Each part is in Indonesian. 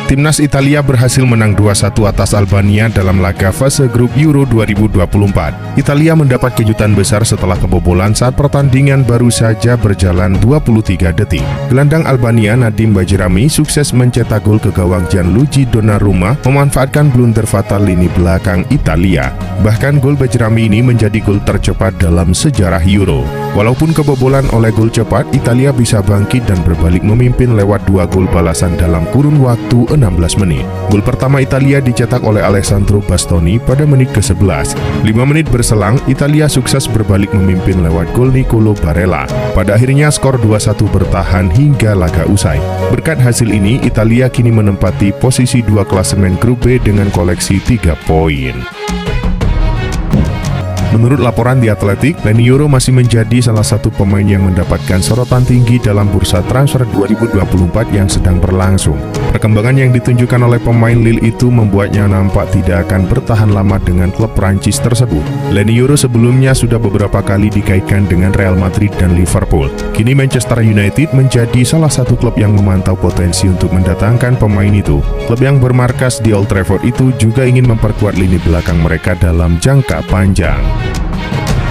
Timnas Italia berhasil menang 2-1 atas Albania dalam laga fase grup Euro 2024. Italia mendapat kejutan besar setelah kebobolan saat pertandingan baru saja berjalan 23 detik. Gelandang Albania Nadim Bajrami sukses mencetak gol ke gawang Gianluigi Donnarumma memanfaatkan blunder fatal lini belakang Italia. Bahkan gol Bajrami ini menjadi gol tercepat dalam sejarah Euro. Walaupun kebobolan oleh gol cepat, Italia bisa bangkit dan berbalik memimpin lewat 2 gol balasan dalam kurun waktu 16 menit. Gol pertama Italia dicetak oleh Alessandro Bastoni pada menit ke-11. 5 menit berselang, Italia sukses berbalik memimpin lewat gol Nicolo Barella. Pada akhirnya skor 2-1 bertahan hingga laga usai. Berkat hasil ini, Italia kini menempati posisi 2 klasemen grup B dengan koleksi 3 poin. Menurut laporan The Athletic, Leny Yoro masih menjadi salah satu pemain yang mendapatkan sorotan tinggi dalam bursa transfer 2024 yang sedang berlangsung. Perkembangan yang ditunjukkan oleh pemain Lille itu membuatnya nampak tidak akan bertahan lama dengan klub Prancis tersebut. Leny Yoro sebelumnya sudah beberapa kali dikaitkan dengan Real Madrid dan Liverpool. Kini Manchester United menjadi salah satu klub yang memantau potensi untuk mendatangkan pemain itu. Klub yang bermarkas di Old Trafford itu juga ingin memperkuat lini belakang mereka dalam jangka panjang.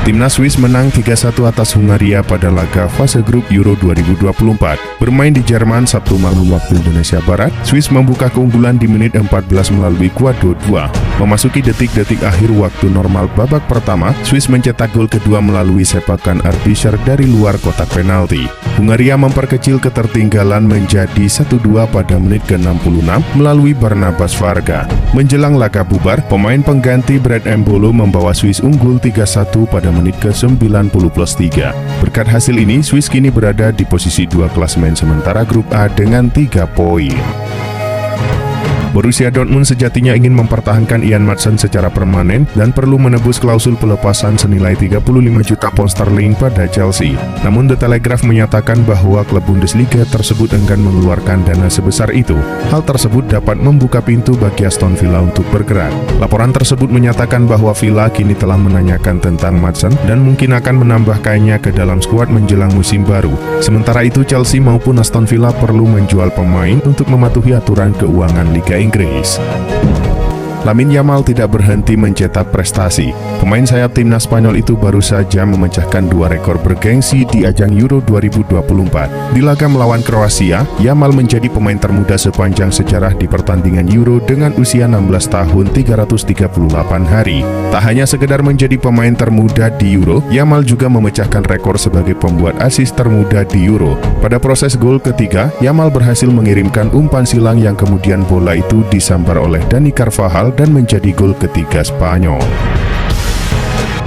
Timnas Swiss menang 3-1 atas Hungaria pada laga fase grup Euro 2024. Bermain di Jerman Sabtu malam waktu Indonesia Barat, Swiss membuka keunggulan di menit 14 melalui Guado 2. Memasuki detik-detik akhir waktu normal babak pertama, Swiss mencetak gol kedua melalui sepakan Arbischer dari luar kotak penalti. Hungaria memperkecil ketertinggalan menjadi 1-2 pada menit ke-66 melalui Barnabas Varga. Menjelang laga bubar, pemain pengganti Brad Embolo membawa Swiss unggul 3-1 pada menit ke-90+3. Berkat hasil ini, Swiss kini berada di posisi 2 klasemen sementara grup A dengan 3 poin. Borussia Dortmund sejatinya ingin mempertahankan Ian Maatsen secara permanen dan perlu menebus klausul pelepasan senilai 35 juta pound sterling pada Chelsea. Namun The Telegraph menyatakan bahwa klub Bundesliga tersebut enggan mengeluarkan dana sebesar itu. Hal tersebut dapat membuka pintu bagi Aston Villa untuk bergerak. Laporan tersebut menyatakan bahwa Villa kini telah menanyakan tentang Maatsen dan mungkin akan menambahkannya ke dalam skuad menjelang musim baru. Sementara itu Chelsea maupun Aston Villa perlu menjual pemain untuk mematuhi aturan keuangan Liga Inggris. Lamine Yamal tidak berhenti mencetak prestasi. Pemain sayap timnas Spanyol itu baru saja memecahkan 2 rekor bergengsi di ajang Euro 2024. Di laga melawan Kroasia, Yamal menjadi pemain termuda sepanjang sejarah di pertandingan Euro dengan usia 16 tahun 338 hari. Tak hanya sekedar menjadi pemain termuda di Euro, Yamal juga memecahkan rekor sebagai pembuat assist termuda di Euro. Pada proses gol ketiga, Yamal berhasil mengirimkan umpan silang yang kemudian bola itu disambar oleh Dani Carvajal dan menjadi gol ketiga Spanyol.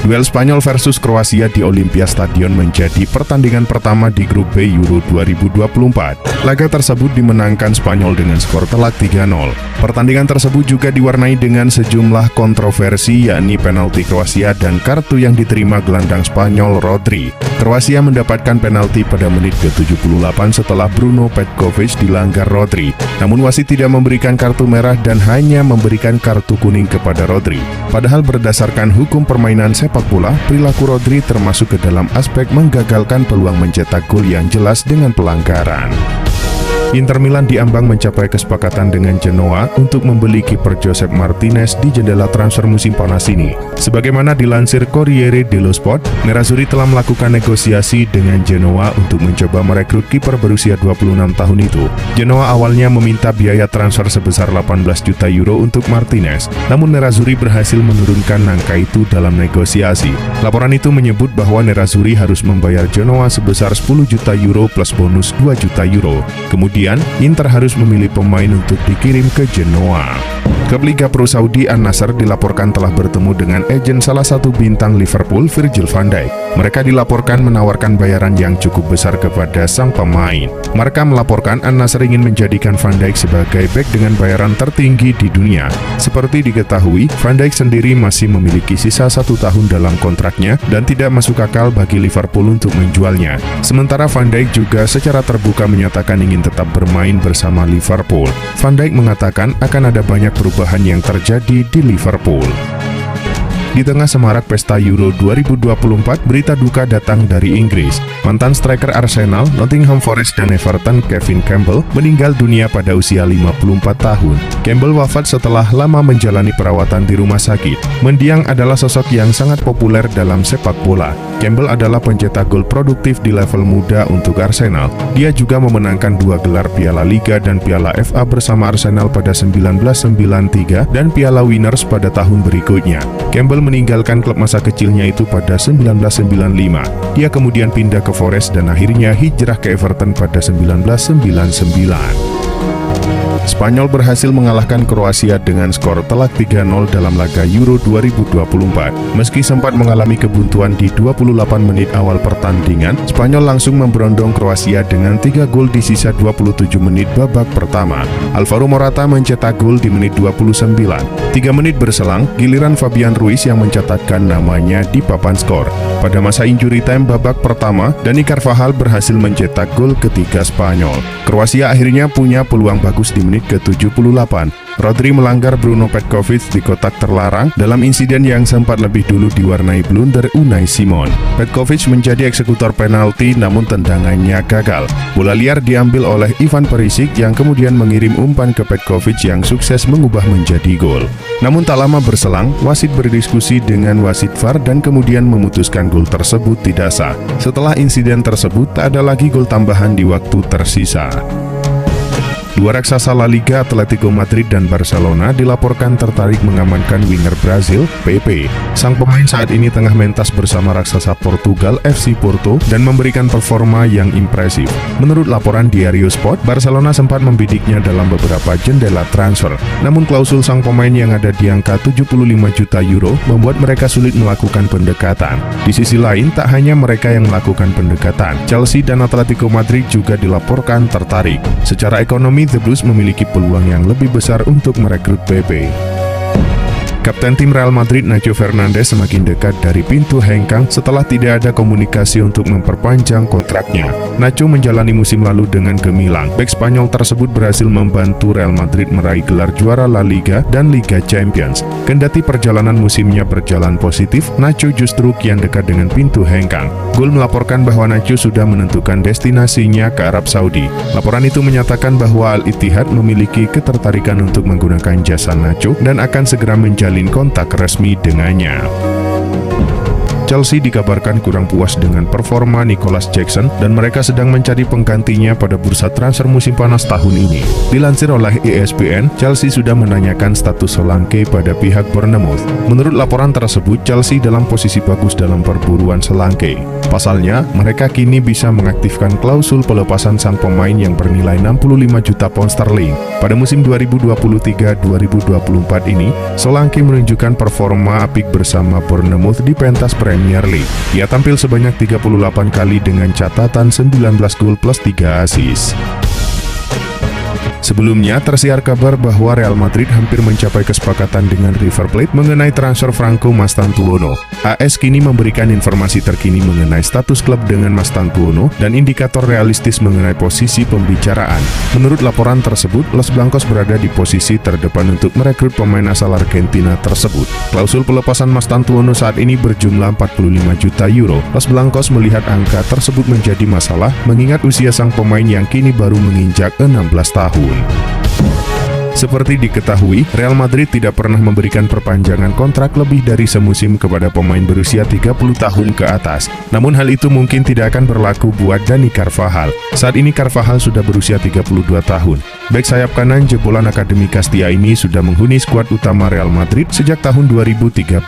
Duel Spanyol versus Kroasia di Olympia Stadion menjadi pertandingan pertama di grup B Euro 2024. Laga tersebut dimenangkan Spanyol dengan skor telak 3-0. Pertandingan tersebut juga diwarnai dengan sejumlah kontroversi, yakni penalti Kroasia dan kartu yang diterima gelandang Spanyol Rodri. Kroasia mendapatkan penalti pada menit ke-78 setelah Bruno Petkovic dilanggar Rodri. Namun wasit tidak memberikan kartu merah dan hanya memberikan kartu kuning kepada Rodri. Padahal berdasarkan hukum permainan sepak bola, perilaku Rodri termasuk ke dalam aspek menggagalkan peluang mencetak gol yang jelas dengan pelanggaran. Inter Milan diambang mencapai kesepakatan dengan Genoa untuk membeli kiper Josep Martinez di jendela transfer musim panas ini. Sebagaimana dilansir Corriere dello Sport, Nerazzurri telah melakukan negosiasi dengan Genoa untuk mencoba merekrut kiper berusia 26 tahun itu. Genoa awalnya meminta biaya transfer sebesar 18 juta euro untuk Martinez, namun Nerazzurri berhasil menurunkan angka itu dalam negosiasi. Laporan itu menyebut bahwa Nerazzurri harus membayar Genoa sebesar 10 juta euro plus bonus 2 juta euro. Kemudian Inter harus memilih pemain untuk dikirim ke Genoa. Klub Liga Pro Saudi An-Nasr dilaporkan telah bertemu dengan agen salah satu bintang Liverpool, Virgil van Dijk. Mereka dilaporkan menawarkan bayaran yang cukup besar kepada sang pemain. Marca melaporkan An-Nasr ingin menjadikan Van Dijk sebagai bek dengan bayaran tertinggi di dunia. Seperti diketahui, Van Dijk sendiri masih memiliki sisa 1 tahun dalam kontraknya dan tidak masuk akal bagi Liverpool untuk menjualnya. Sementara Van Dijk juga secara terbuka menyatakan ingin tetap bermain bersama Liverpool. Van Dijk mengatakan akan ada banyak perubahan yang terjadi di Liverpool. Di tengah semarak pesta Euro 2024, berita duka datang dari Inggris. Mantan striker Arsenal, Nottingham Forest dan Everton Kevin Campbell meninggal dunia pada usia 54 tahun. Campbell wafat setelah lama menjalani perawatan di rumah sakit. Mendiang adalah sosok yang sangat populer dalam sepak bola. Campbell adalah pencetak gol produktif di level muda untuk Arsenal. Dia juga memenangkan 2 gelar Piala Liga dan Piala FA bersama Arsenal pada 1993 dan Piala Winners pada tahun berikutnya. Campbell meninggalkan klub masa kecilnya itu pada 1995. Dia kemudian pindah ke Forest dan akhirnya hijrah ke Everton pada 1999. Spanyol berhasil mengalahkan Kroasia dengan skor telak 3-0 dalam laga Euro 2024. Meski sempat mengalami kebuntuan di 28 menit awal pertandingan, Spanyol langsung memberondong Kroasia dengan 3 gol di sisa 27 menit babak pertama. Alvaro Morata mencetak gol di menit 29. 3 menit berselang, giliran Fabian Ruiz yang mencatatkan namanya di papan skor. Pada masa injury time babak pertama, Dani Carvajal berhasil mencetak gol ketiga Spanyol. Kroasia akhirnya punya peluang bagus di menit ke-78. Rodri melanggar Bruno Petkovic di kotak terlarang dalam insiden yang sempat lebih dulu diwarnai blunder Unai Simon. Petkovic menjadi eksekutor penalti namun tendangannya gagal. Bola liar diambil oleh Ivan Perisic yang kemudian mengirim umpan ke Petkovic yang sukses mengubah menjadi gol. Namun tak lama berselang, wasit berdiskusi dengan wasit VAR dan kemudian memutuskan gol tersebut tidak sah. Setelah insiden tersebut, tak ada lagi gol tambahan di waktu tersisa. Dua raksasa La Liga, Atletico Madrid dan Barcelona, dilaporkan tertarik mengamankan winger Brazil, Pepe. Sang pemain saat ini tengah mentas bersama raksasa Portugal, FC Porto, dan memberikan performa yang impresif. Menurut laporan Diario Sport, Barcelona sempat membidiknya dalam beberapa jendela transfer. Namun klausul sang pemain yang ada di angka 75 juta euro membuat mereka sulit melakukan pendekatan. Di sisi lain, tak hanya mereka yang melakukan pendekatan. Chelsea dan Atletico Madrid juga dilaporkan tertarik. Secara ekonomi, The Blues memiliki peluang yang lebih besar untuk merekrut Pepe. Kapten tim Real Madrid Nacho Fernandes semakin dekat dari pintu hengkang setelah tidak ada komunikasi untuk memperpanjang kontraknya. Nacho menjalani musim lalu dengan gemilang. Bek Spanyol tersebut berhasil membantu Real Madrid meraih gelar juara La Liga dan Liga Champions. Kendati perjalanan musimnya berjalan positif, Nacho justru kian dekat dengan pintu hengkang. Gol melaporkan bahwa Nacho sudah menentukan destinasinya ke Arab Saudi. Laporan itu menyatakan bahwa Al Ittihad memiliki ketertarikan untuk menggunakan jasa Nacho dan akan segera menjalin kontak resmi dengannya. Chelsea dikabarkan kurang puas dengan performa Nicholas Jackson dan mereka sedang mencari penggantinya pada bursa transfer musim panas tahun ini. Dilansir oleh ESPN, Chelsea sudah menanyakan status Solanke pada pihak Bournemouth. Menurut laporan tersebut, Chelsea dalam posisi bagus dalam perburuan Solanke. Pasalnya, mereka kini bisa mengaktifkan klausul pelepasan sang pemain yang bernilai 65 juta pound sterling. Pada musim 2023-2024 ini, Solanke menunjukkan performa apik bersama Bournemouth di pentas Premier League. Ia tampil sebanyak 38 kali dengan catatan 19 gol plus 3 assist. Sebelumnya, tersiar kabar bahwa Real Madrid hampir mencapai kesepakatan dengan River Plate mengenai transfer Franco Mastantuono. AS kini memberikan informasi terkini mengenai status klub dengan Mastantuono dan indikator realistis mengenai posisi pembicaraan. Menurut laporan tersebut, Los Blancos berada di posisi terdepan untuk merekrut pemain asal Argentina tersebut. Klausul pelepasan Mastantuono saat ini berjumlah 45 juta euro. Los Blancos melihat angka tersebut menjadi masalah mengingat usia sang pemain yang kini baru menginjak 16 tahun. Seperti diketahui, Real Madrid tidak pernah memberikan perpanjangan kontrak lebih dari semusim kepada pemain berusia 30 tahun ke atas. Namun hal itu mungkin tidak akan berlaku buat Dani Carvajal. Saat ini Carvajal sudah berusia 32 tahun. Bek sayap kanan jebolan Akademi Castilla ini sudah menghuni skuad utama Real Madrid sejak tahun 2013.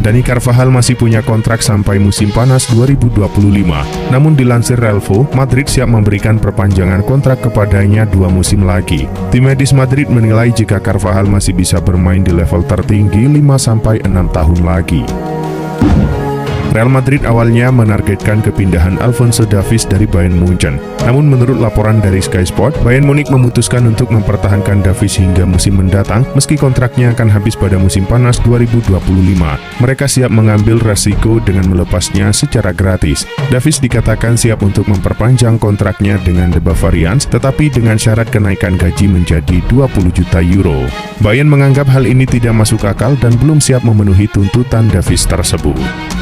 Dani Carvajal masih punya kontrak sampai musim panas 2025. Namun dilansir Relvo, Madrid siap memberikan perpanjangan kontrak kepadanya 2 musim lagi. Tim medis Madrid menilai jika Carvajal masih bisa bermain di level tertinggi 5-6 tahun lagi. Real Madrid awalnya menargetkan kepindahan Alphonso Davies dari Bayern Munchen. Namun menurut laporan dari Sky Sport, Bayern Munich memutuskan untuk mempertahankan Davies hingga musim mendatang meski kontraknya akan habis pada musim panas 2025. Mereka siap mengambil resiko dengan melepasnya secara gratis. Davies dikatakan siap untuk memperpanjang kontraknya dengan The Bavarians, tetapi dengan syarat kenaikan gaji menjadi 20 juta euro. Bayern menganggap hal ini tidak masuk akal dan belum siap memenuhi tuntutan Davies tersebut.